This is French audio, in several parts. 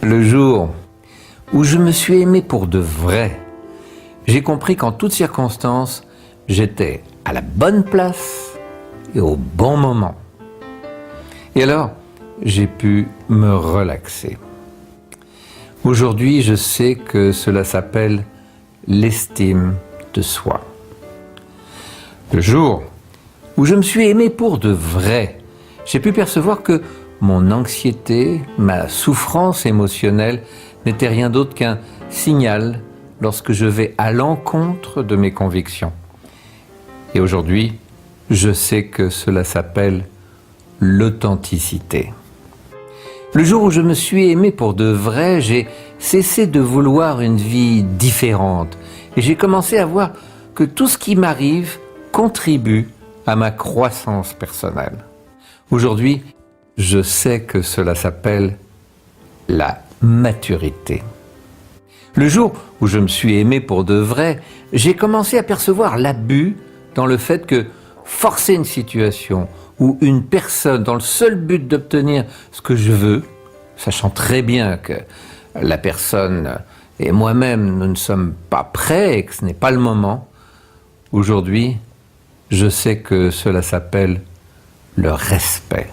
Le jour où je me suis aimé pour de vrai, j'ai compris qu'en toutes circonstances, j'étais à la bonne place et au bon moment. Et alors, j'ai pu me relaxer. Aujourd'hui, je sais que cela s'appelle l'estime de soi. Le jour où je me suis aimé pour de vrai, j'ai pu percevoir que mon anxiété, ma souffrance émotionnelle n'était rien d'autre qu'un signal lorsque je vais à l'encontre de mes convictions. Et aujourd'hui, je sais que cela s'appelle l'authenticité. Le jour où je me suis aimé pour de vrai, j'ai cessé de vouloir une vie différente et j'ai commencé à voir que tout ce qui m'arrive contribue à ma croissance personnelle. Aujourd'hui, je sais que cela s'appelle la maturité. Le jour où je me suis aimé pour de vrai, j'ai commencé à percevoir l'abus dans le fait que forcer une situation ou une personne dans le seul but d'obtenir ce que je veux, sachant très bien que la personne et moi-même, nous ne sommes pas prêts et que ce n'est pas le moment, aujourd'hui, je sais que cela s'appelle le respect.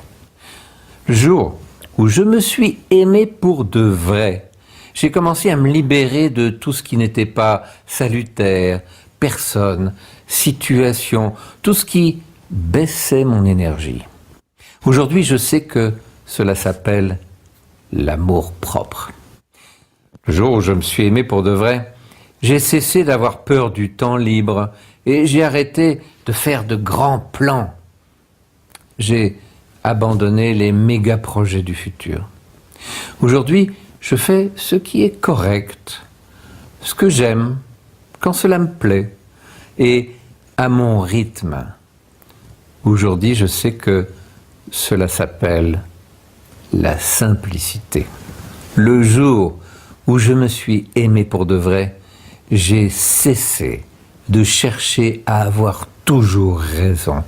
Le jour où je me suis aimé pour de vrai, j'ai commencé à me libérer de tout ce qui n'était pas salutaire, personne, situation, tout ce qui baissait mon énergie. Aujourd'hui, je sais que cela s'appelle l'amour propre. Le jour où je me suis aimé pour de vrai, j'ai cessé d'avoir peur du temps libre et j'ai arrêté de faire de grands plans. J'ai abandonné les méga projets du futur. Aujourd'hui, je fais ce qui est correct, ce que j'aime, quand cela me plaît, et à mon rythme. Aujourd'hui, je sais que cela s'appelle la simplicité. Le jour où je me suis aimé pour de vrai, j'ai cessé de chercher à avoir toujours raison.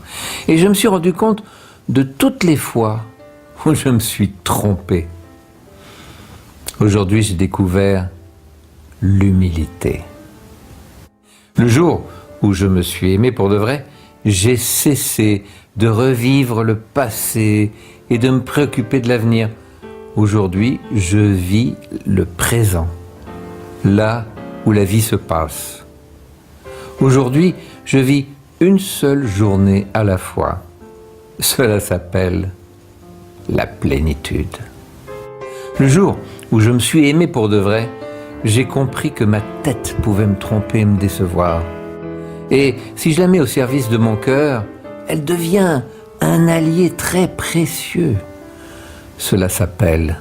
Et je me suis rendu compte de toutes les fois où je me suis trompé. Aujourd'hui, j'ai découvert l'humilité. Le jour où je me suis aimé pour de vrai, j'ai cessé de revivre le passé et de me préoccuper de l'avenir. Aujourd'hui, je vis le présent, là où la vie se passe. Aujourd'hui, je vis une seule journée à la fois. Cela s'appelle la plénitude. Le jour où je me suis aimé pour de vrai, j'ai compris que ma tête pouvait me tromper et me décevoir. Et si je la mets au service de mon cœur, elle devient un allié très précieux. Cela s'appelle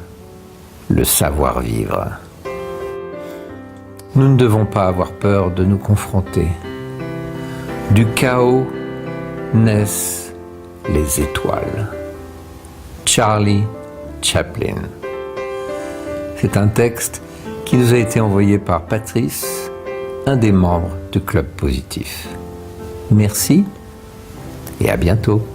le savoir-vivre. Nous ne devons pas avoir peur de nous confronter. Du chaos naissent les étoiles. Charlie Chaplin. C'est un texte qui nous a été envoyé par Patrice, un des membres du Club Positif. Merci et à bientôt.